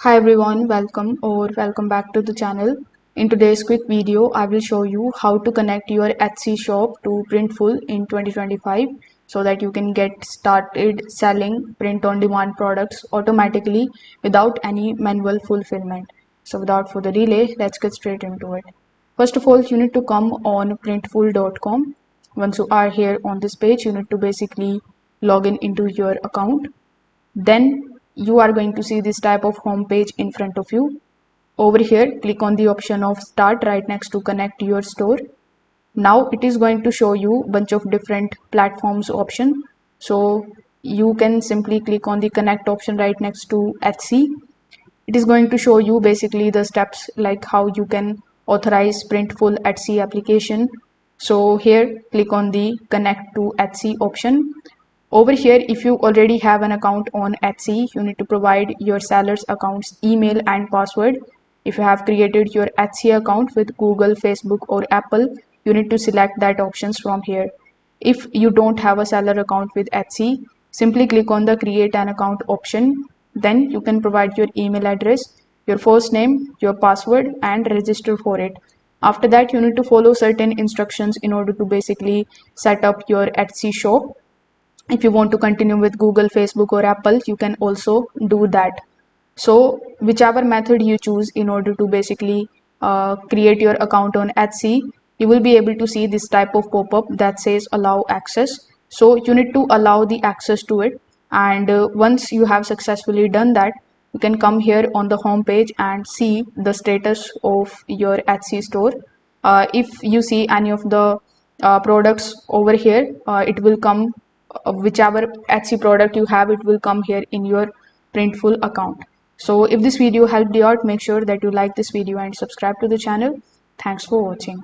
Hi everyone, welcome back to the channel. In today's quick video, I will show you how to connect your Etsy shop to Printful in 2025 so that you can get started selling print on demand products automatically without any manual fulfillment. So without further delay, let's get straight into it. First of all, you need to come on printful.com. Once you are here on this page, you need to basically log in into your account. Then you are going to see this type of home page in front of you. Over here, click on the option of start right next to connect your store. Now it is going to show you a bunch of different platforms option. So you can simply click on the connect option right next to Etsy. It is going to show you basically the steps like how you can authorize Printful Etsy application. So here click on the connect to Etsy option. Over here, if you already have an account on Etsy, you need to provide your seller's account's email and password. If you have created your Etsy account with Google, Facebook, or Apple, you need to select that options from here. If you don't have a seller account with Etsy, simply click on the create an account option. Then you can provide your email address, your first name, your password, and register for it. After that, you need to follow certain instructions in order to basically set up your Etsy shop. If you want to continue with Google, Facebook, or Apple, you can also do that. So whichever method you choose in order to basically create your account on Etsy, you will be able to see this type of pop-up that says allow access. So you need to allow the access to it, and once you have successfully done that, you can come here on the home page and see the status of your Etsy store. If you see any of the products over here, it will come, whichever Etsy product you have, it will come here in your Printful account. So if this video helped you out, make sure that you like this video and subscribe to the channel. Thanks for watching.